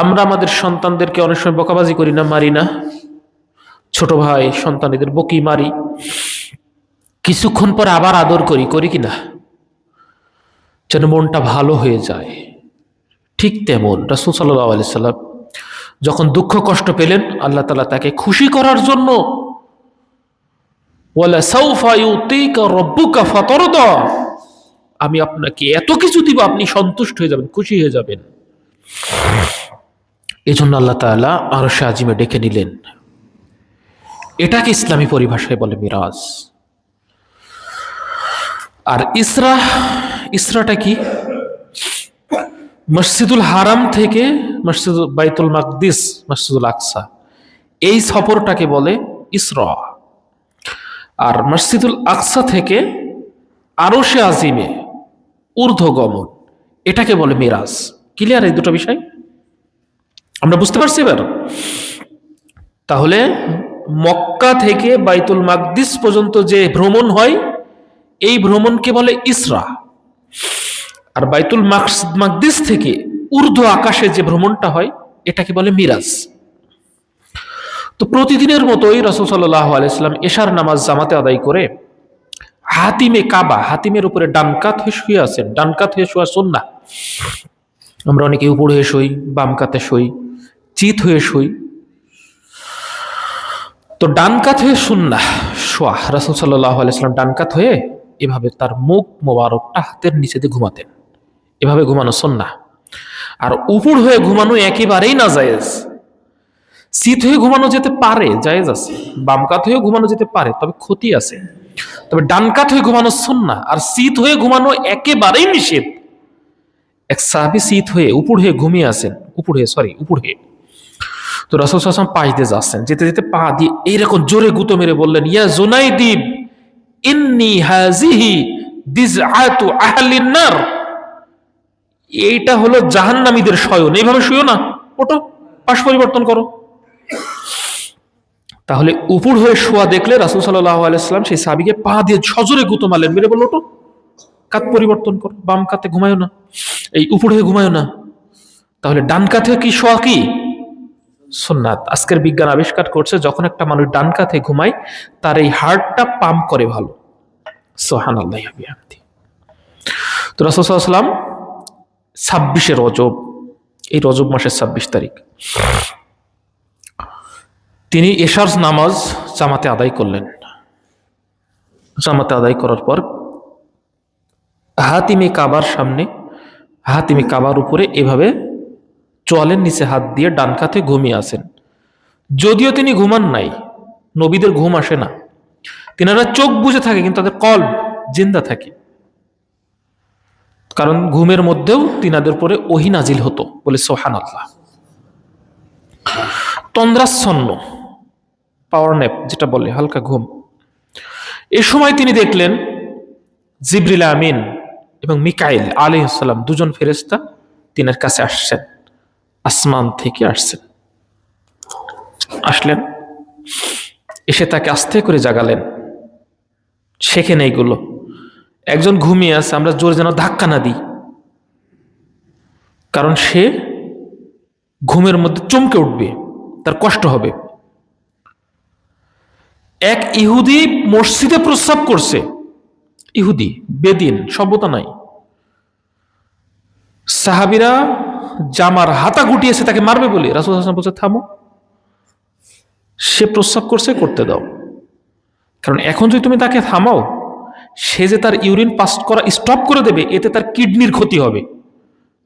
আমরা আমাদের সন্তানদেরকে অনেক সময় বকাবাজি করি না, মারি না? ছোট ভাই সন্তানদের বকি, মারি, কিছুক্ষণ পর আবার আদর করি, করি কিনা, যেন মনটা ভালো হয়ে যায়। ঠিক তেমন রাসূল সাল্লাল্লাহু আলাইহি সাল্লাম যখন দুঃখ কষ্ট পেলেন, আল্লাহ তাআলা তাকে খুশি করার জন্য ওয়ালা সাউফা ইউতিকা রাব্বুকা ফাতারদা, আমি আপনাকে এত কিছু দিব, আপনি সন্তুষ্ট হয়ে যাবেন, খুশি হয়ে যাবেন। এই জন্য আল্লাহ তাআলা আরশে আজিমে ডেকে নিলেন। এটাকে ইসলামী পরিভাষায় বলে মিরাজ। আর ইসরাটা কি? মসজিদুল হারাম থেকে মসজিদ বাইতুল মাকদিস, মসজিদুল আকসা, এই সফরটাকে বলে ইসরা। আর মসজিদুল আকসা থেকে আরশে আজিমে ঊর্ধ্বগমন, এটাকে বলে মিরাজ। ক্লিয়ার এই দুটো বিষয়? আমরা বুঝতে পারছি এবার? তাহলে মক্কা থেকে বাইতুল মাকদিস পর্যন্ত যে ভ্রমণ হয়, এই ভ্রমণকে বলে ইসরা। আর বাইতুল মাকদিস থেকে ঊর্ধ্ব আকাশে যে ভ্রমণটা হয়, এটাকে বলে মিরাজ। তো প্রতিদিনের মতোই রাসূল সাল্লাল্লাহু আলাইহি সাল্লাম এশার নামাজ জামাতে আদায় করে হাতিমে কাবা, হাতিমের উপরে ডান কাত হয়ে শুয়ে আছেন। ডান কাত হয়ে শোয়া সুন্নাহ। আমরা অনেকে উপর হয়ে শুই, বাম কাতে শুই, চিত হয়ে শুই। তো ডান কাত হয়ে সুন্নাহ শোয়া, রাসূল সাল্লাল্লাহু আলাইহি সাল্লাম ডান কাত হয়ে এভাবে তার মুখ মোবারকটা হাতের নিচে দিয়ে ঘুমাতেন। এভাবে ঘুমানো সুন্নাহ। আর উপর হয়ে ঘুমানো একেবারেই নাজায়েজ। চিত হয়ে ঘুমানো যেতে পারে, জায়েজ আছে। বাম কাত হয়ে ঘুমানো যেতে পারে, তবে ক্ষতি আছে। তবে ডান কাত হয়ে ঘুমানো সুন্নাহ, আর চিত হয়ে ঘুমানো একেবারেই নিষেধ। এক সাহাবী চিত হয়ে উপর হয়ে ঘুমিয়ে আছেন, উপর হয়ে। তো রাসূল সাল্লাল্লাহু আলাইহি ওয়াসাল্লাম পাশ দিয়ে যাচ্ছেন, যেতে যেতে পা দিয়ে এইরকম জোরে গুঁতো মেরে বললেন, ইয়া জুনাইদিব ইন্নী হাযিহি দিজআতু আহলিন নার, এইটা হলো জাহান্নামীদের শয়ন, এইভাবে শুয়ো না, ওঠো, পাশ পরিবর্তন করো। তাহলে উপর হয়ে শোয়া দেখলে রাসূল সাল্লাল্লাহু আলাইহি ওয়াসাল্লাম সেই সাহাবীকে পা দিয়ে সজোরে গুঁতো মারলেন, মেরে বলল, ওঠো, কাত পরিবর্তন করো, বাম কাতে ঘুমায়ো না, এই উপর হয়ে ঘুমায়ো না। তাহলে ডান কাতে কি শোয়া কি সুন্নাত। আজকের বিজ্ঞান আবিষ্কার করছে, যখন একটা মানুষ ডান কাতে ঘুমায়, তার এই হার্টটা পাম্প করে ভালো। সুবহানাল্লাহি ওয়া বিহামদিহি। তো রাসূল সাল্লাল্লাহু আলাইহি ওয়াসাল্লাম 26শে রজব, এই রজব মাসের 26 তারিখ তিনি এশার নামাজ জামাতে আদায় করলেন। জামাতে আদায় করার পর হাতিমে কাবার সামনে, হাতিমে কাবার উপরে এভাবে চোয়ালের নিচে হাত দিয়ে ডান কাতে ঘুমিয়ে আছেন। যদিও তিনি ঘুমান নাই, নবীদের ঘুম আসে না, তিনারা চোখ বুজে থাকে, কিন্তু তাদের কলব জিন্দা থাকে। কারণ ঘুমের মধ্যেও তিনাদের উপরে ওহী নাজিল হতো, বলে সুবহানাল্লাহ। তন্দ্রাচ্ছন্ন, পাওয়ার ন্যাপ যেটা বলে, হালকা ঘুম। এ সময় তিনি দেখলেন জিবরিল আমিন এবং মিকাইল আলাইহিস সালাম, দুজন ফেরেশতা তিনার কাছে আসছেন, আসমান থেকে আসলেন, এসে তাকে আস্তে করে জাগালেন। শেখেন এইগুলো। একজন ঘুমিয়ে আছে, আমরা জোরে যেন ধাক্কা না দিই, কারণ সে ঘুমের মধ্যে চমকে উঠবে, তার কষ্ট হবে। এক ইহুদি মসজিদে প্রস্রাব করছে, ইহুদি বেদিন, সভ্যতা নাই। সাহাবীরা জামার হাতা গুটিয়েছে তাকে মারবে বলে, রাসূল সাল্লাল্লাহু আলাইহি ওয়াসাল্লাম বলছে, থামো, সে প্রস্রাব করছে, করতে দাও। কারণ এখন যদি তুমি তাকে থামাও, সে যে তার ইউরিন পাস করা স্টপ করে দেবে, এতে তার কিডনির ক্ষতি হবে,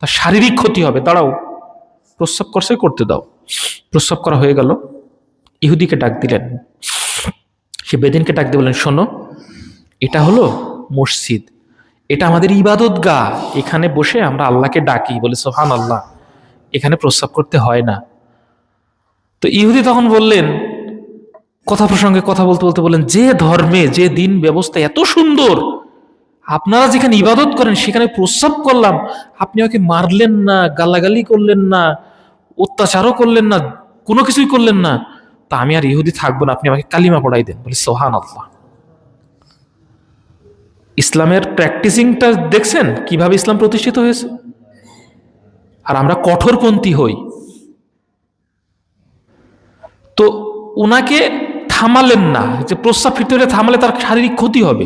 তার শারীরিক ক্ষতি হবে। দাঁড়াও, প্রস্রাব করছে, করতে দাও। প্রস্রাব করা হয়ে গেল, ইহুদিকে ডাক দিলেন। সে বেদিনকে ডাক দিয়ে বললেন, শোনো, এটা হলো মসজিদ, এটা আমাদের ইবাদত গাহ, এখানে বসে আমরা আল্লাহকে ডাকি, বলে সুবহানাল্লাহ, এখানে প্রস্রাব করতে হয় না। তো ইহুদি তখন বললেন, কথা প্রসঙ্গে কথা বলতে বলতে বললেন, যে ধর্মে, যে দিন ব্যবস্থা এত সুন্দর, আপনারা যেখানে ইবাদত করেন সেখানে প্রস্রাব করলাম, আপনি আমাকে মারলেন না, গালাগালি করলেন না, অত্যাচারও করলেন না, কোনো কিছুই করলেন না, তা আমি আর ইহুদি থাকবো না, আপনি আমাকে কালিমা পড়াই দেন, বলে সুবহানাল্লাহ। ইসলামের প্র্যাকটিসিংটা দেখছেন কিভাবে ইসলাম প্রতিষ্ঠিত হয়েছে। আর আমরা কঠোরপন্থী হই, ওনাকে থামালেন না, যে প্রস্রাব ফিরতে হলে থামালে তার শারীরিক ক্ষতি হবে।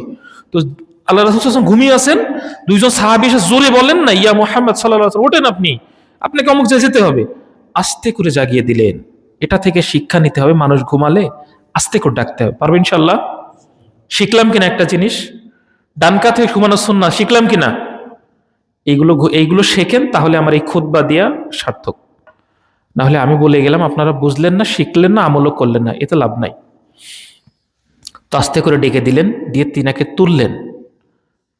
তো আল্লাহ রাসূল সাল্লাল্লাহু আলাইহি ওয়াসাল্লাম ঘুমিয়ে আছেন, দুইজন সাহাবী এসে জোরে বলেন না, ইয়া মুহাম্মদ সাল্লাল্লাহু আলাইহি ওয়াসাল্লাম, ওঠেন, আপনাকে অমুক জায়গায় যেতে হবে। আস্তে করে জাগিয়ে দিলেন। এটা থেকে শিক্ষা নিতে হবে, মানুষ ঘুমালে আস্তে করে ডাকতে হবে। পারবে ইনশাআল্লাহ? শিখলাম কিনা একটা জিনিস, ডান কাত থেকে ঘুমানো সুন্নাহ, শিখলাম কিনা? এইগুলো শেখেন, তাহলে আমার এই খুতবা দিয়া সার্থক। না হলে আমি বলে গেলাম, আপনারা বুঝলেন না, শিখলেন না, আমলও করলেন না, এতে লাভ নাই। তো আস্তে করে ডেকে দিলেন, দিয়ে তিনাকে তুললেন,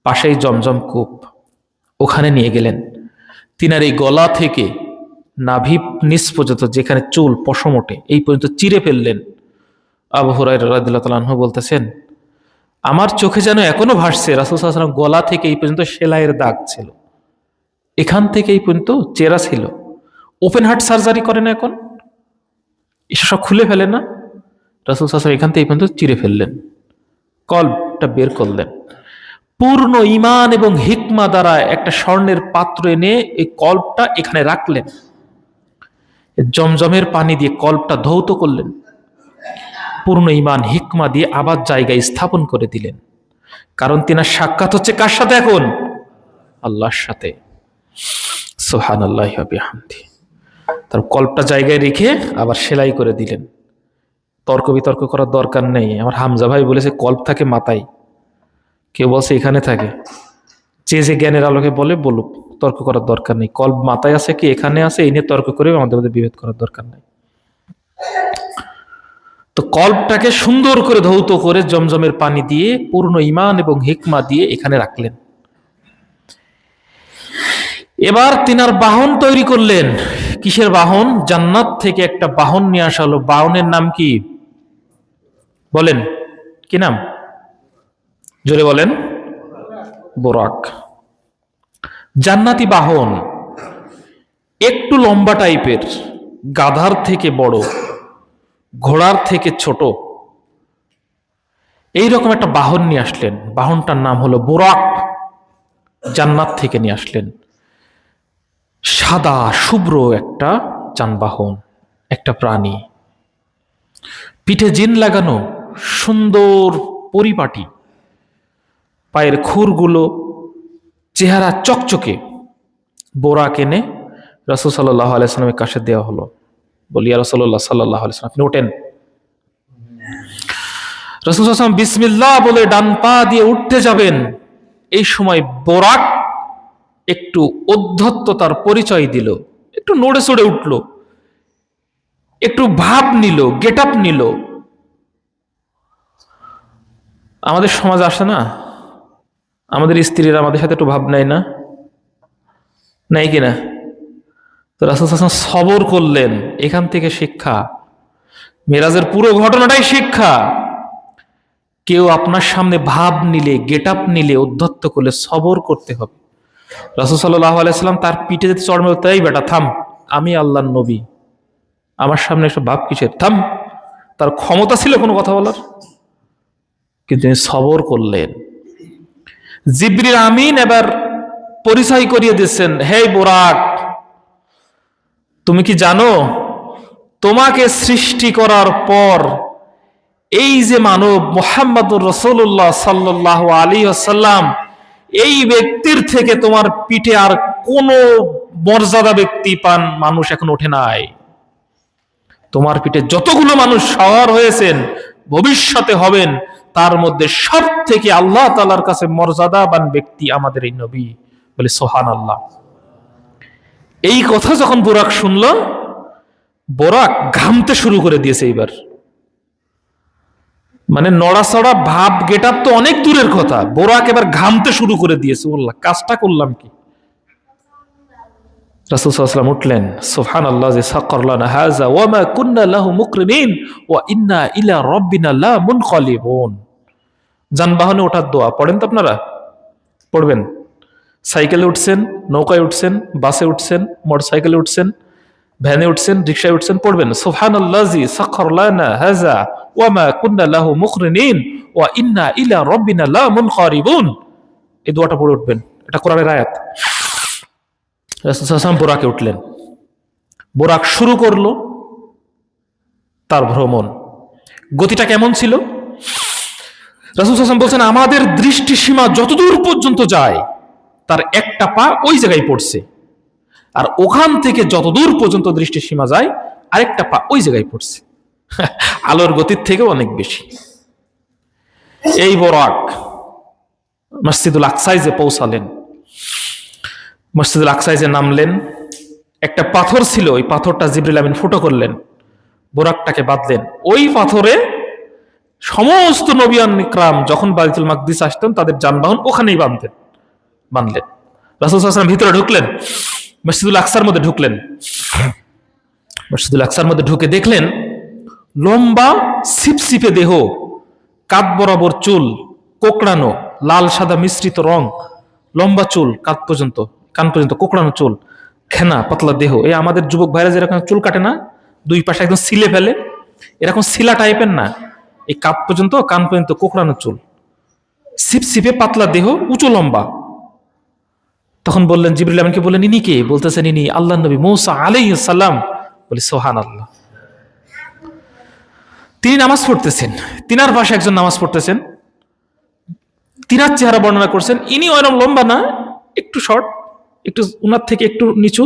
পাশেই জমজম কূপ, ওখানে নিয়ে গেলেন। তিনার এই গলা থেকে নাভি নিচ পর্যন্ত যেখানে চুল পশম ওঠে এই পর্যন্ত চিরে ফেললেন। আবু হুরায়রা রাদিয়াল্লাহু তাআলা আনহু বলতেছেন, আমার চোখে যেন এখনো ভাসছে রাসূল সাল্লাল্লাহু আলাইহি ওয়াসাল্লাম গলা থেকে এই পর্যন্ত সেলাইয়ের দাগ ছিল, এখান থেকে এই পর্যন্ত চেরা ছিল। ওপেন হার্ট সার্জারি করে না এখন, এসব সব খুলে ফেলে না? রাসূল সাল্লাল্লাহু আলাইহি ওয়াসাল্লাম এখান থেকে এই পর্যন্ত চিরে ফেললেন, কলবটা বের করলেন। পূর্ণ ঈমান এবং হিকমা দ্বারা একটা স্বর্ণের পাত্র এনে এই কল্পটা এখানে রাখলেন, জমজমের পানি দিয়ে কল্পটা ধৌত করলেন, পূর্ণ ঈমান হিকমা দিয়ে আবার জায়গায় স্থাপন করে দিলেন। কারণ তিনার সাক্ষাৎ হচ্ছে কার সাথে এখন? আল্লাহর সাথে। সুবহানাল্লাহি ওয়া বিহামদিহি। তার কল্পটা জায়গায় রেখে আবার সেলাই করে দিলেন। তর্ক বিতর্ক করার দরকার নেই। আমার হামজা ভাই বলেছে কল্প থাকে মাথায়, কেউ বলছে এখানে থাকে। যে যে জ্ঞানের আলোকে বলে বলুক, তর্ক করার দরকার নেই। কল্প মাথায় আছে কি এখানে আছে, এই নিয়ে তর্ক করে আমাদের মধ্যে বিভেদ করার দরকার নেই। তো কল্পটাকে সুন্দর করে ধৌত করে জমজমের পানি দিয়ে পূর্ণ ঈমান এবং হিকমা দিয়ে এখানে রাখলেন। এবার তিনার বাহন তৈরি করলেন। কিসের বাহন? জান্নাত থেকে একটা বাহন নিয়ে আসা হলো। বাহনের নাম কি বলেন? কি নাম? জোরে বলেন। বোরাক। জান্নাতি বাহন, একটু লম্বা টাইপের, গাধার থেকে বড়, ঘোড়ার থেকে ছোট, এইরকম একটা বাহন নিয়ে আসলেন। বাহনটার নাম হলো বোরাক। জান্নাত থেকে নিয়ে আসলেন। সাদা শুভ্র একটা যানবাহন, একটা প্রাণী, পিঠে জিন লাগানো, সুন্দর পরিপাটি, পায়ের খুরগুলো, চেহারা চকচকে। বোরাক এনে রাসূল সাল্লাল্লাহু আলাইহি ওয়াসাল্লামের কাছে দেওয়া হলো। বলি, ইয়া রাসূলুল্লাহ সাল্লাল্লাহু আলাইহি ওয়াসাল্লাম, আপনি ওঠেন। রাসূল সাল্লাল্লাহু আলাইহি ওয়াসাল্লাম বিসমিল্লাহ বলে ডান পা দিয়ে উঠতে যাবেন। এই সময় বোরাক একটু উদ্ধত্ততার পরিচয় দিল, একটু নড়ে চড়ে উঠল, একটু ভাব নিল, গেট আপ নিল। আমাদের সমাজ আসে না, আমাদের স্ত্রীরা আমাদের সাথে একটু ভাব নেয় না, নাই কিনা? তো রাসূল সাল্লাল্লাহু আলাইহি ওয়াসাল্লাম সবর করলেন। এখান থেকে শিক্ষা, মেরাজের পুরো ঘটনাটাই শিক্ষা। কেউ আপনার সামনে ভাব নিলে, গেট আপ নিলে, উদ্ধত্ত করলে সবর করতে হবে। রাসূল সাল্লাল্লাহু আলাইহি ওয়াসাল্লাম তার পিঠে যদি চড় মেরে, তাই বেটা থাম, আমি আল্লাহর নবী, আমার সামনে এসব ভাব কিসের, থাম। তার ক্ষমতা ছিল কোনো কথা বলার, কিন্তু তিনি সবর করলেন। জিবরিল আমিন এবার পরিচয় করিয়ে দিচ্ছেন, হে বোরাক, তুমি কি জানো তোমাকে সৃষ্টি করার পর এই যে মানব মুহাম্মদুর রাসূলুল্লাহ সাল্লাল্লাহু আলাইহি ওয়াসাল্লাম, এই ব্যক্তির থেকে তোমার পিঠে আর কোন মর্যাদা ব্যক্তি পান মানুষ এখন ওঠে নাই। তোমার পিঠে যতগুলো মানুষ সওয়ার হয়েছেন, ভবিষ্যতে হবেন, তার মধ্যে সব থেকে আল্লাহ তাআলার কাছে মর্যাদাবান ব্যক্তি আমাদের এই নবী। বলে সুবহানাল্লাহ। এই কথা যখন বোরাক শুনল, বোরাক ঘামতে শুরু করে দিয়েছে। এইবার মানে নড়াচড়া ভাব গেট আপ তো অনেক দূরের কথা, বোরাক এবার ঘামতে শুরু করে দিয়েছে। বললাম, কাজটা করলাম কি? রাসূল সাল্লাল্লাহু আলাইহি ওয়াসাল্লাম উঠলেন, সুবহানাল্লাযী সাক্কার লানা হাযা ওয়া মা কুন্না লাহু মুকরিনিন ওয়া ইন্না ইলা রাব্বিনা লা মুনকালিবুন। যানবাহনে ওঠার দোয়া পড়েন তো আপনারা? পড়বেন। সাইকেলে উঠছেন, নৌকায় উঠছেন, বাসে উঠছেন, মোটরসাইকেলে উঠছেন, ভ্যানে উঠছেন, রিকশায় উঠছেন, পড়বেন সুবহানাল্লাযী সাক্কার লানা হাযা ওয়া মা কুন্না লাহু মুকরিনিন ওয়া ইন্না ইলা রাব্বিনা লা মুনকালিবুন। এই দোয়াটা পড়ে উঠবেন, এটা কোরআনের আয়াত। রাসূল সাল্লাল্লাহু আলাইহি ওয়াসাল্লাম বোরাকে উঠলেন। বোরাক শুরু করলো তার ভ্রমণ। গতিটা কেমন ছিল? রাসূল সাল্লাল্লাহু আলাইহি ওয়াসাল্লাম বলছেন, আমাদের দৃষ্টিসীমা যতদূর পর্যন্ত যায় তার একটা পা ওই জায়গায় পড়ছে, আর ওখান থেকে যতদূর পর্যন্ত দৃষ্টিসীমা যায় আরেকটা পা ওই জায়গায় পড়ছে। আলোর গতির থেকেও অনেক বেশি। এই বরাক মসজিদুল আকসায় যে পৌঁছালেন, মসজিদুল আকসায় যে নামলেন, একটা পাথর ছিল, ওই পাথরটা জিবরিল আমিন ফুটো করলেন, বোরাকটাকে বাঁধলেন। ওই পাথরে সমস্ত নবিয়ান ইকরাম যখন বাইতুল মাকদিস আসতেন তাদের যানবাহন ওখানেই বাঁধলেন। রাসূল সাল্লাল্লাহু আলাইহি ওয়াসাল্লাম ভিতরে ঢুকলেন, মসজিদুল আকসার মধ্যে ঢুকলেন। মসজিদুল আকসার মধ্যে ঢুকে দেখলেন লম্বা সিপসিপে দেহ, কাঁধ বরাবর চুল, কোকড়ানো লাল সাদা মিশ্রিত রং, লম্বা চুল কাঁধ পর্যন্ত, কান পর্যন্ত কোকড়ানো চুল, খেনা পাতলা দেহ। এই আমাদের যুবক ভাইরা যেরকম চুল কাটে না, দুই পাশে একদম সিলে ফেলে, এরকম সিলা টাইপের না, এই কাঁধ পর্যন্ত কান পর্যন্ত কোকড়ানো চুল, সিপসিপে পাতলা দেহ, উঁচু লম্বা। তখন বললেন, জিবরিল আমিনকে বললেন, ইনি কে? বলতেছেন ইনি আল্লাহর নবী মূসা আলাইহিস সালাম। বলি সুবহানাল্লাহ। তিনি নামাজ পড়তেছেন, তিনার পাশে একজন নামাজ পড়তেছেন, তিনার চেহারা বর্ণনা করছেন। ইনি ওইরকম লম্বা না, একটু শর্ট, একটু উনার থেকে একটু নিচু,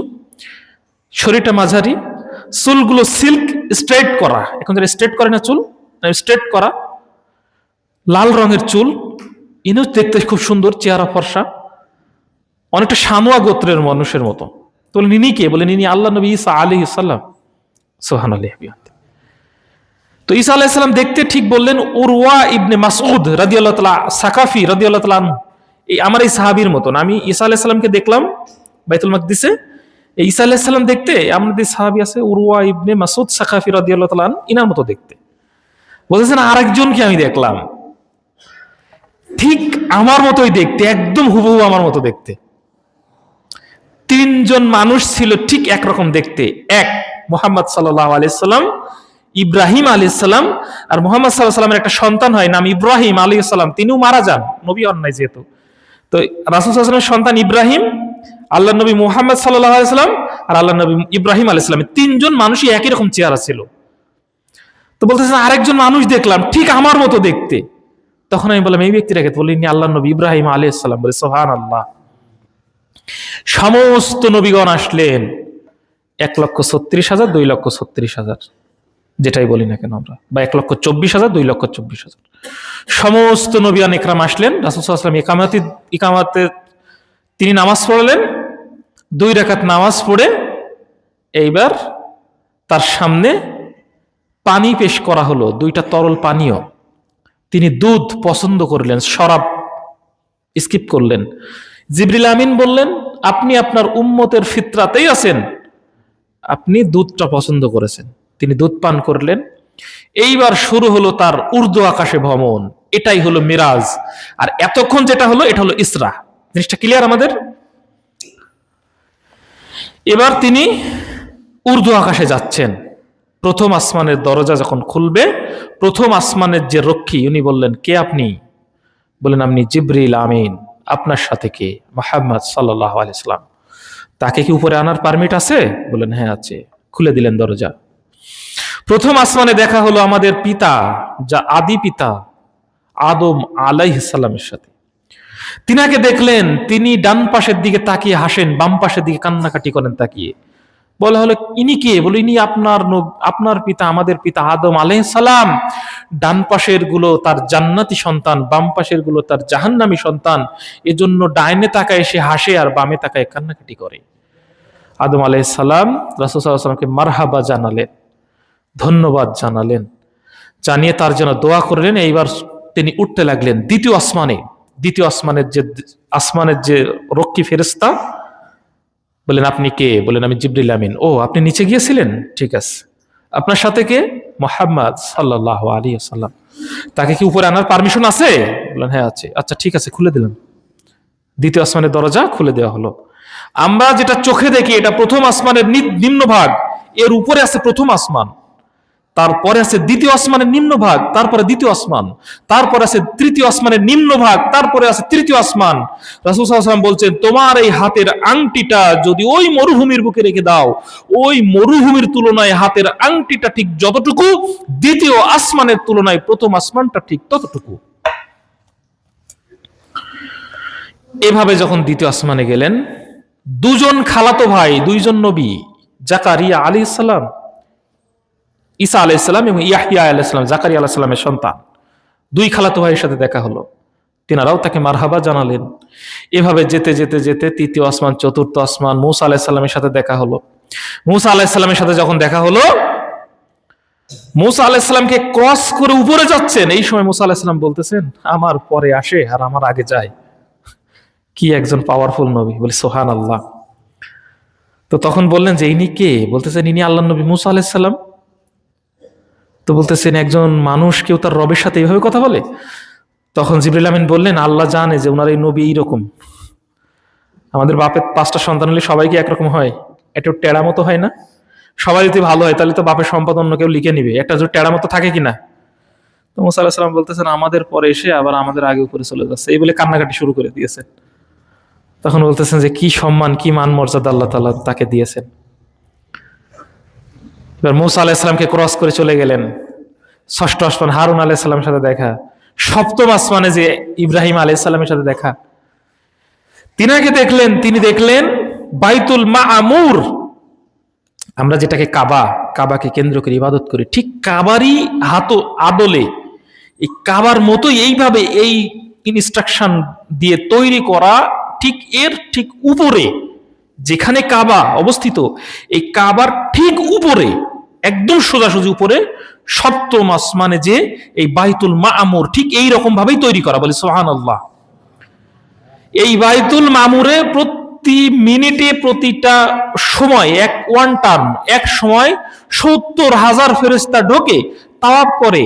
শরীরটা মাঝারি, চুলগুলো সিল্ক স্ট্রেট করা, এখন যারা স্ট্রেট করে না চুল, স্ট্রেট করা, লাল রঙের চুল। ইনিও দেখতে খুব সুন্দর, চেহারা ফর্সা, অনেকটা সানুয়া গোত্রের মানুষের মতো। তো বলেন ইনি কে? বলেন ইনি আল্লাহ নবী ঈসা আলাইহিস সালাম। সুবহানাল্লাহ। তো ঈসা আলাইহিস সালাম দেখতে ঠিক বললেন উরওয়া ইবনে মাসউদ রাদিয়াল্লাহু তাআলা সাকাফি রাদিয়াল্লাহু তাআলা আনহু, এই আমার এই সাহাবীর মতন। আমি ঈসা আলাইহিস সালামকে দেখলাম বাইতুল মাকদিসে, এই ঈসা আলাইহিস সালাম দেখতে আমাদের সাহাবী আছে উরওয়া ইবনে মাসউদ সাকাফি রাদিয়াল্লাহু তাআলা আনহু, ইনার মতো দেখতে। বলেছেন আরেকজনকে আমি দেখলাম ঠিক আমার মতোই দেখতে, একদম হুবহু আমার মতো দেখতে। তিনজন মানুষ ছিল ঠিক একরকম দেখতে। এক, মুহাম্মদ সাল্লাল্লাহু আলাইহি সাল্লাম, ইব্রাহিম আলাইহিস সালাম, আর মুহাম্মদ সাল্লাল্লাহু আলাইহি সাল্লামের একটা সন্তান হয় নাম ইব্রাহিম আলাইহিস সালাম, তিনিও মারা যান, নবী হন নাই যেহেতু। তো রাসূল সাল্লাল্লাহু আলাইহি সাল্লামের সন্তান ইব্রাহিম, আল্লাহর নবী মুহাম্মদ সাল্লাল্লাহু আলাইহি সাল্লাম আর আল্লাহর নবী ইব্রাহিম আলাইহিস সালাম, তিনজন মানুষই একই রকম চেহারা ছিল। তো বলতেছেন আরেকজন মানুষ দেখলাম ঠিক আমার মতো দেখতে। তখন আমি বললাম এই ব্যক্তিটাকে? বললেন আল্লাহর নবী ইব্রাহিম আলাইহিস সালাম। বলে সুবহানাল্লাহ। সমস্ত নবীগণ আসলেন, 1,36,000, 2,36,000, যেটাই বলি না কেন আমরা, বা 1,24,000, 2,24,000, সমস্ত নবিয়ান ইকরাম আসলেন। রাসূল সাল্লাল্লাহু আলাইহি ওয়াসাল্লাম ইকামাতে তিনি নামাজ পড়লেন, 2 রাকাত নামাজ পড়ে এইবার তার সামনে পানি পেশ করা হলো, 2টা তরল পানীয়। তিনি দুধ পছন্দ করলেন, শরাব স্কিপ করলেন। জিবরিল আমিন বললেন, আপনি আপনার উম্মতের ফিতরাতেই আছেন, আপনি দুধটা পছন্দ করেছেন। তিনি দুধ পান করলেন। এইবার শুরু হলো তার ঊর্ধ্ব আকাশে ভ্রমণ, এটাই হলো মিরাজ। আর এতক্ষণ যেটা হলো এটা হলো ইসরা। জিনিসটা ক্লিয়ার আমাদের? এবার তিনি ঊর্ধ্ব আকাশে যাচ্ছেন। প্রথম আসমানের দরজা যখন খুলবে, প্রথম আসমানের যে রক্ষী উনি বললেন, কে আপনি? বলেন আপনি জিবরিল আমিন, আপনার সাথে কে? মুহাম্মদ সাল্লাল্লাহু আলাইহি সাল্লাম। তাকে কি উপরে আনার পারমিট আছে? বলেন হ্যাঁ আছে। খুলে দিলেন দরজা। প্রথম আসমানে দেখা হলো আমাদের পিতা, যা আদি পিতা আদম আলাইহিস সালামের সাথে। তিনাকে দেখলেন, তিনি ডান পাশের দিকে তাকিয়ে হাসেন, বাম পাশের দিকে কান্নাকাটি করেন তাকিয়ে। বলা হলো ইনি কে? বলে ইনি আপনার পিতা, আমাদের পিতা আদম আলাইহিস সালাম। ডান পাশের গুলো তার জান্নাতি সন্তান, বাম পাশের গুলো তার জাহান্নামী সন্তান। এজন্য ডাইনে তাকায় সে হাসে আর বামে তাকায় কান্নাকাটি করে। আদম আলাইহিস সালাম রাসূল সাল্লাল্লাহু আলাইহি ওয়াসাল্লামকে মারহাবা জানালেন, ধন্যবাদ জানালেন, জানিয়ে তার জন্য দোয়া করলেন। এইবার তিনি উঠতে লাগলেন দ্বিতীয় আসমানে। দ্বিতীয় আসমানের যে রক্ষী ফেরেশতা বলেন আপনি কে? বলেন আমি জিবরিল আমিন। ও আপনি নিচে গিয়েছিলেন, ঠিক আছে। আপনার সাথে কে? মুহাম্মদ সাল্লাল্লাহু আলাইহি ওয়াসাল্লাম। তাকে কি উপরে আনার পারমিশন আছে? বলেন হ্যাঁ আছে। আচ্ছা ঠিক আছে, খুলে দিলাম। দ্বিতীয় আসমানের দরজা খুলে দেওয়া হলো। আমরা যেটা চোখে দেখি এটা প্রথম আসমানের নিম্ন ভাগ, এর উপরে আছে প্রথম আসমান। তারপরে আছে দ্বিতীয় আসমানের নিম্ন ভাগ, তারপরে দ্বিতীয় আসমান, তারপরে আছে তৃতীয় আসমানের নিম্ন ভাগ, তারপরে আছে তৃতীয় আসমান। রাসূল সাল্লাল্লাহু আলাইহি ওয়াসাল্লাম বলছেন, তোমার এই হাতের আংটিটা যদি ওই মরুভূমির বুকে রেখে দাও, ওই মরুভূমির তুলনায় হাতের আংটিটা ঠিক যতটুকু, দ্বিতীয় আসমানের তুলনায় প্রথম আসমানটা ঠিক ততটুকু। এভাবে যখন দ্বিতীয় আসমানে গেলেন, দুজন খালাতো ভাই, দুইজন নবী, জাকারিয়া আলাইহিস সালাম, ঈসা আলাইহিস সালাম এবং ইয়াহইয়া আলাইহিস সালাম, জাকারিয়া আলাইহিস সালামের সন্তান, দুই খালাতো ভাইয়ের সাথে দেখা হলো। তিনারাও তাকে মারহাবা জানালেন। এভাবে যেতে যেতে যেতে তৃতীয় আসমান, চতুর্থ আসমান, মূসা আলাইহিস সালামের সাথে দেখা হলো। মূসা আলাইহিস সালামের সাথে যখন দেখা হলো, মূসা আলাইহিস সালামকে ক্রস করে উপরে যাচ্ছেন, এই সময় মূসা আলাইহিস সালাম বলতেছেন, আমার পরে আসে আর আমার আগে যায়। কি একজন পাওয়ারফুল নবী, বলি সুবহানাল্লাহ। তো তখন বললেন যে ইনি কে? বলতেছেন ইনি আল্লাহর নবী মূসা আলাইহিস সালাম। তো বলতেছেন একজন মানুষ কেউ তার রবের সাথে এইভাবে কথা বলে? তখন জিবরিল আমিন বললেন, আল্লাহ জানে যে ওনার এই নবী এইরকম। আমাদের বাপের 5টা সন্তান হলে সবাই কি একরকম হয়? একটু টেড়া মতো হয় না? সবাই যদি ভালো হয় তাহলে তো বাপের সম্পদ অন্য কেউ লিখে নিবে, একটা যদি টেড়া মতো থাকে কিনা। তো মূসা আলাইহিস সালাম বলতেছেন আমাদের পরে এসে আবার আমাদের আগে উপরে চলে যাচ্ছে, এই বলে কান্নাকাটি শুরু করে দিয়েছেন। তখন বলতেছেন যে কি সম্মান, কি মান মর্যাদা আল্লাহ তাআলা তাকে দিয়েছেন। এবার মূসা আলাইহিস সালামকে ক্রস করে চলে গেলেন। ষষ্ঠ আসমান হারুন আলাইহিস সালামের সাথে দেখা, সপ্তম আসমানে যে ইব্রাহিম আলাইহিস সালামের সাথে দেখা। তিনাকে দেখলেন, তিনি দেখলেন বাইতুল মাআমুর, আমরা যেটাকে কাবাকে কেন্দ্র করে ইবাদত করি, ঠিক কাবারই আদলে, এই কাবার মতোই এইভাবে এই ইনস্ট্রাকশন দিয়ে তৈরি করা, ঠিক এর ঠিক উপরে যেখানে কাবা অবস্থিত, এই কাবার ঠিক উপরে, একদম সোজাসুজি উপরে সপ্তম আসমানে যে এই বাইতুল মাআমুর, ঠিক এই রকম ভাবেই তৈরি করা, বলি সুবহানাল্লাহ। এই বাইতুল মামুরে প্রতি মিনিটে, প্রতিটা সময় এক সময় 70,000 ফেরেশতা ঢোকে, তাওয়াফ করে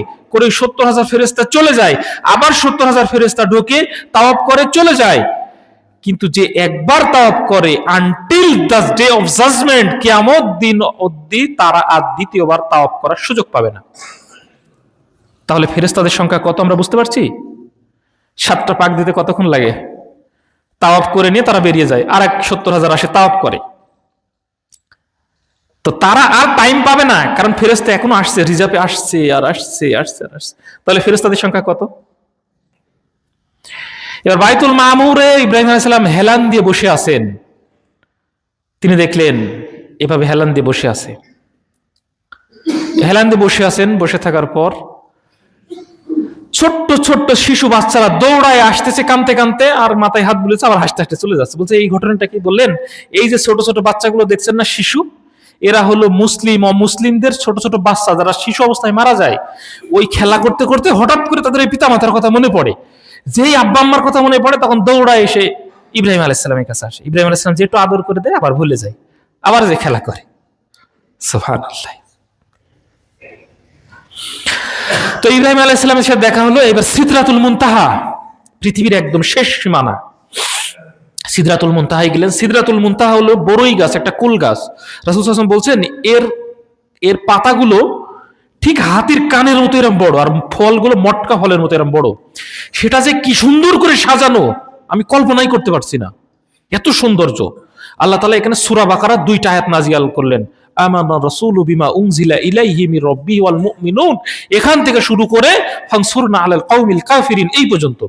70,000 ফেরেশতা চলে যায়, আবার 70,000 ফেরেশতা ঢোকে, তাওয়াফ করে চলে যায়। কিন্তু যে একবার তাওয়াফ করে, until the day of judgement, কিয়ামত দিন অবধি তারা আর দ্বিতীয়বার তাওয়াফ করার সুযোগ পাবে না। তাহলে ফেরেশতাদের সংখ্যা কত আমরা বুঝতে পারছি? 7টা পাক দিতে কতক্ষণ লাগে? তাওয়াফ করে নিয়ে তারা বেরিয়ে যায়, আর 70,000 আসে তাওয়াফ করে। তো তারা আর টাইম পাবে না, কারণ ফেরেশতা এখনো আসছে, রিজার্ভে আসছে আর আসছে আসছে আর আসছে। তাহলে ফেরেশতাদের সংখ্যা কত? এবার বাইতুল মামুরে ইব্রাহিম আলাইহিস সালাম হেলান দিয়ে বসে আছেন। তিনি দেখলেন এভাবে হেলান দিয়ে বসে আছে। হেলান দিয়ে বসে আছেন, বসে থাকার পর ছোট্ট ছোট্ট শিশু বাচ্চারা দৌড়ায় আসতেছে কাঁদতে কাঁদতে, আর মাথায় হাত বুলেছে, আবার হাসতে হাসতে চলে যাচ্ছে। বলছে এই ঘটনাটা কি? বললেন এই যে ছোট ছোট বাচ্চাগুলো দেখছেন না, শিশু, এরা হলো মুসলিম অমুসলিমদের ছোট ছোট বাচ্চা, যারা শিশু অবস্থায় মারা যায়। ওই খেলা করতে করতে হঠাৎ করে তাদের এই পিতা মাতার কথা মনে পড়ে। যেই আব্বা আম্মার কথা মনে পড়ে, তখন দৌড়ায় এসে ইব্রাহিম আলাইহিস সালামের কাছে আসে। ইব্রাহিম আলাইহিস সালাম যে একটু আদর করে দেয়, আবার ভুলে যায়, আবার যে খেলা করে। সুবহানাল্লাহ। তো ইব্রাহিম আলাইহিস সালামের সাথে দেখা হলো। এবার সিদরাতুল মুনতাহা, পৃথিবীর একদম শেষ সীমানা, সিদরাতুল মুনতাহায় গেলেন। সিদরাতুল মুনতাহা হলো বড়ই গাছ, একটা কুল গাছ। রাসূল সাল্লাল্লাহু আলাইহি ওয়াসাল্লাম বলছেন এর পাতাগুলো ঠিক হাতির কানের মতো এরকম বড়, আর ফলগুলো মটকা ফলের মতো এরকম বড়। সেটা যে কি সুন্দর করে সাজানো, আমি কল্পনাই করতে পারছি না, এত সৌন্দর্য। আল্লাহ তাআলা এখানে সূরা বাকারার 2টা আয়াত নাজিল করলেন, আমানা রাসূলু বিমা উনজিলা ইলাইহি মির রাব্বিহি ওয়াল মুমিনুন, এখান থেকে শুরু করে ফানসুরনা আলাল কওমিল কাফিরিন, এই পর্যন্ত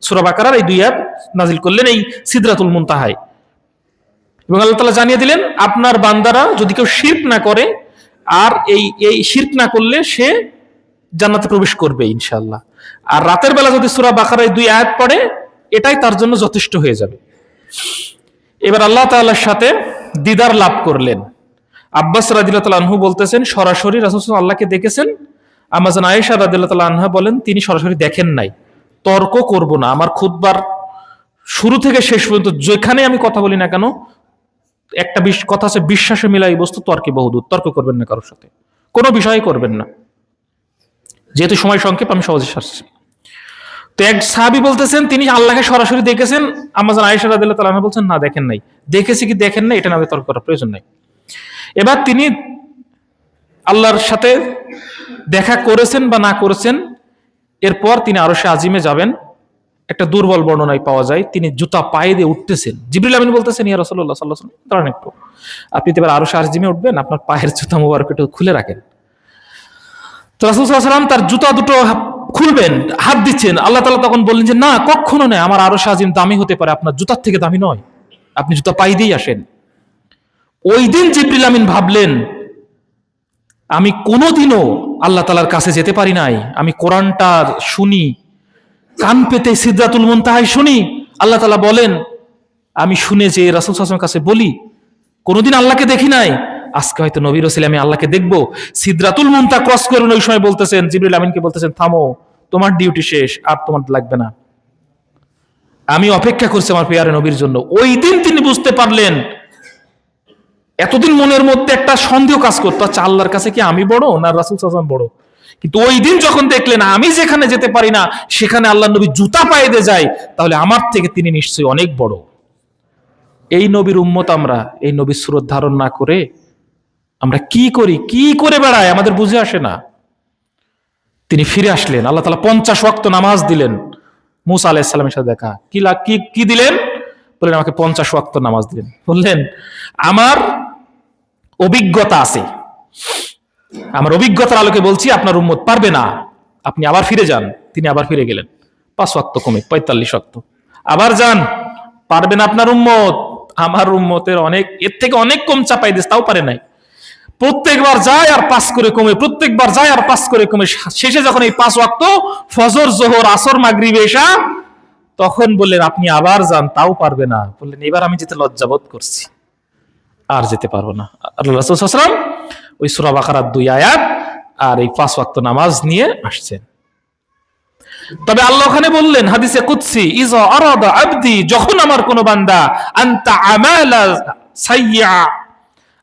সূরা বাকারার এই 2 আয়াত নাজিল করলেন এই সিদরাতুল মুনতাহায়। এবং আল্লাহ তাআলা জানিয়ে দিলেন, আপনার বান্দারা যদি কেউ শিরক না করে, আর এই শিরক না করলে সে জান্নাতে প্রবেশ করবে ইনশাআল্লাহ। আর রাতের বেলা যদি সূরা বাকারার এই 2 আয়াত পড়ে, এটাই তার জন্য যথেষ্ট হয়ে যাবে। এবার আল্লাহ তাআলার সাথে দিদার লাভ করলেন। আব্বাস রাদিয়াল্লাহু তাআলা আনহু বলতেছেন, সরাসরি রাসূল সাল্লাল্লাহু আলাইহি ওয়াসাল্লাম আল্লাহকে দেখেছেন। আম্মা জান আয়েশা রাদিয়াল্লাহু তাআলা আনহা বলেন, তিনি সরাসরি দেখেন নাই। তর্ক করব না, আমার খুতবার শুরু থেকে শেষ পর্যন্ত যেখানে আমি কথা বলি না কেন, একটা কথা আছে, বিশ্বাসে মিলাই বস্তু তর্কে বহুদূর। তর্ক করবেন না কারোর সাথে, কোনো বিষয় করবেন না। যেহেতু সময় সংক্ষেপ, আমি সহজে সারছি। তো এক সাহাবী বলতেছেন তিনি আল্লাহকে সরাসরি দেখেছেন। আম্মা জান আয়েশা রাদিয়াল্লাহু তাআলা আনহা বলছেন, না দেখেন নাই। দেখেছি কি দেখেন নাই, এটা না তর্ক করার প্রয়োজন নাই। এবার তিনি আল্লাহর সাথে দেখা করেছেন বা না করেছেন, এরপর তিনি আরশে আজিমে যাবেন। একটা দুর্বল বর্ণনায় পাওয়া যায় তিনি জুতা পায়ে দিয়ে উঠতেছেন, জিবরিল আমিন বলতেছেন, ইয়া রাসূলুল্লাহ সাল্লাল্লাহু আলাইহি ওয়াসাল্লাম, দাঁড়ান একটু, আপনি তো এবার আরশে আজিমে উঠবেন, আপনার পায়ের জুতা মোবারক একটু খুলে রাখেন। তো রাসূল সাল্লাল্লাহু আলাইহি ওয়াসাল্লাম তার জুতা দুটো খুলবেন, হাত দিচ্ছেন। আল্লাহ তাআলা তখন বললেন যে না, কখনো নয়, আমার আরশে আজিম দামি হতে পারে, আপনার জুতার থেকে দামি নয়, আপনি জুতা পায়ে দিয়েই আসেন। ওই দিন জিবরিল আমিন ভাবলেন, আমি কোনোদিনও আল্লাহ তাআলার কাছে যেতে পারি নাই, আমি কোরআনটা শুনি, কান পেতে সিদরাতুল মুনতাহায় শুনি, আল্লাহ তাআলা বলেন, আমি শুনে যে রাসূল সাল্লাল্লাহু আলাইহি ওয়াসাল্লামের কাছে বলি, কোনোদিন আল্লাহকে দেখি নাই, আজকে হয়তো নবী রাসূল আমি আল্লাহকে দেখবো। সিদরাতুল মুনতাহা ক্রস করুন, ওই সময় বলতেছেন, জিবরিল আমিনকে বলতেছেন, থামো, তোমার ডিউটি শেষ, আর তোমার লাগবে না, আমি অপেক্ষা করছি আমার পেয়ারে নবীর জন্য। ওই দিন তিনি বুঝতে পারলেন, এতদিন মনের মধ্যে একটা সন্দেহ কাজ করতো, আচ্ছা আল্লাহর কাছে কি আমি বড় না রাসূল সাল্লাল্লাহু আলাইহি ওয়াসাল্লাম বড়? কিন্তু ওই দিন যখন দেখলেন আমি যেখানে যেতে পারি না সেখানে আল্লাহ নবী জুতা পায়ে দিয়ে যায়, তাহলে আমার থেকে তিনি নিশ্চয়ই অনেক বড়। এই নবীর উম্মত আমরা, এই নবীর সুরত ধারণ না করে আমরা কি করি, কি করে বেড়াই, আমাদের বুঝে আসে না। তিনি ফিরে আসলেন, আল্লাহ তাআলা 50 ওয়াক্ত নামাজ দিলেন। মুসা আলাইহিস সালামের সাথে দেখা, কি দিলেন? বললেন আমাকে 50 ওয়াক্ত নামাজ দিলেন। বললেন আমার অভিজ্ঞতা আছে, আমার অভিজ্ঞতার আলোকে বলছি আপনার উম্মত পারবে না, আপনি আবার ফিরে যান। তিনি আবার ফিরে গেলেন, 5 ওয়াক্ত কমে 45 ওয়াক্ত। আবার যান, পারবে না আপনার উম্মত, আমার উম্মতের অনেক, এর থেকে অনেক কম চাপাই দিস, তাও পারে নাই। প্রত্যেকবার যায় আর 5 করে কমে, প্রত্যেকবার যায় আর 5 করে কমে। শেষে যখন এই 5 ওয়াক্ত ফজর, জোহর, আসর, মাগরিব, এশা, তখন বললেন আপনি আবার যান, তাও পারবে না। বললেন এবার আমি যেতে লজ্জাবোধ করছি, আর যেতে পারবো না। আল্লাহ রাসূল সাল্লাল্লাহু আলাইহি ওয়াসাল্লাম ওই সূরা বাকারার 2 আয়াত আর এই 5 ওয়াক্ত নামাজ নিয়ে আসছেন। তবে আল্লাহ ওখানে বললেন হাদিসে কুদসি, ইযা আরাদা আবদি, যখন আমার কোন বান্দা, আনতা আমালা সাইয়্যা,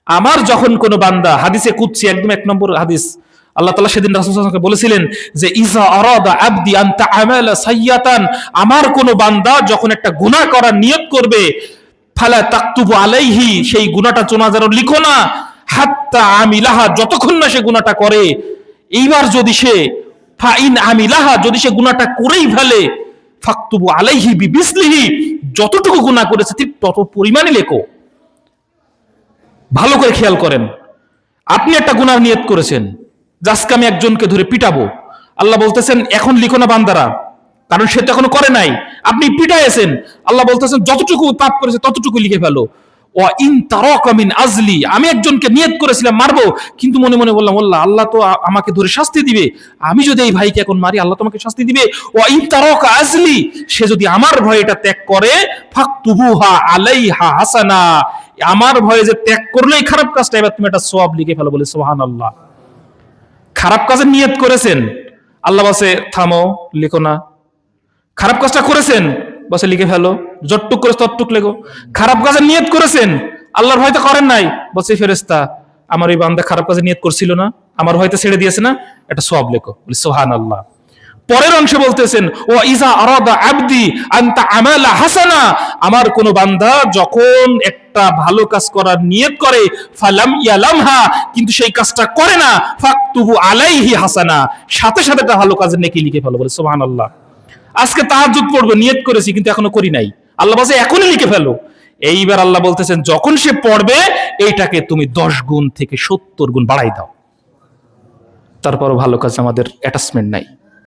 আমার যখন কোন বান্দা, হাদিসে কুদসি একদম 1 নম্বর হাদিস, আল্লাহ তাআলা সেদিন রাসূল সাল্লাল্লাহু আলাইহি ওয়াসাল্লামকে বলেছিলেন যে ইযা আরাদা আবদি আনতা আমালা সাইয়্যাতান, আমার কোন বান্দা যখন একটা গুনাহ করার নিয়ত করবে, ফালা তাকতুবু আলাইহি, সেই গুনাহটা যেন লিখো না, হাত্তা আমিলাহা, যতক্ষণ না সে গুনাহটা করে। এইবার যদি সে ফাইন আমিলাহা, যদি সে গুনাহটা করেই ফেলে, ফাকতুবু আলাইহি বিমিসলিহি, যতটুকু গুনাহ করেছে ঠিক তত পরিমাণে লেখো। ভালো করে খেয়াল করেন, আপনি একটা গুনাহ নিয়ত করেছেন, আজকে আমি একজনকে ধরে পিটাবো, আল্লাহ বলতেছেন এখন লিখো না বান্দারা, কারণ সে তো এখনো করে নাই, আপনি পিটাইছেন, আল্লাহ বলতেছেন যতটুকু পাপ করেছে ততটুকু লিখে ফেলো। ওয়া ইন তারাকা মিন আজলি, আমি একজনকে নিয়ত করেছিলাম মারবো, কিন্তু মনে মনে বললাম আল্লাহ তো আমাকে ধরে শাস্তি দিবে, আমি যদি এই ভাইকে এখন মারি আল্লাহ তোমাকে শাস্তি দিবে। ওয়া ইন তারাকা আজলি, সে যদি আমার ভয়ে এটা ত্যাগ করে, ফাকতুবুহা আলাইহা হাসানা, আমার ভয়ে যে ত্যাগ করলো এই খারাপ কাজটা, এবার তুমি এটা সওয়াব লিখে ফেলো। বলে সুবহানাল্লাহ। খারাপ কাজের নিয়ত করেছেন, আল্লাহ বলে থামো, লিখো না। খারাপ কাজটা করেছেন, বসে লিখে ফেলো, যতটুক করে ততটুক লেখো। খারাপ কাজের নিয়ত করেছেন, আল্লাহর ভয়তে করেন নাই, বলছে ফেরেশতা আমার এই বান্দা খারাপ কাজে নিয়ত করছিল না, আমার ভয়তে ছেড়ে দিয়েছে না, এটা সওয়াব লেখো। বলি সুবহানাল্লাহ। পরের অংশে বলতেছেন ওয়া ইযা আরাদা আবদি আনতা আমালা হাসানা, আমার কোন বান্দা যখন একটা ভালো কাজ করার নিয়ত করে, ফালাম ইয়ালামহা, কিন্তু সেই কাজটা করে না, ফাকতুবু আলাইহি হাসানা, সাথে সাথে একটা ভালো কাজের নেকি লিখে ফেলো। বলে সুবহানাল্লাহ। আজকে তাহাজ্জুদ পড়বো, নিয়ত করেছি কিন্তু এখনো করি নাই, আল্লাহ বলছে এখনই লিখে ফেলো। এইবার আল্লাহ বলতেছেন যখন সে পড়বে এইটাকে তুমি 10 গুণ থেকে 70 গুণ বাড়াই দাও। তারপরও ভালো কাজ আমাদের অ্যাটাচমেন্ট নাই।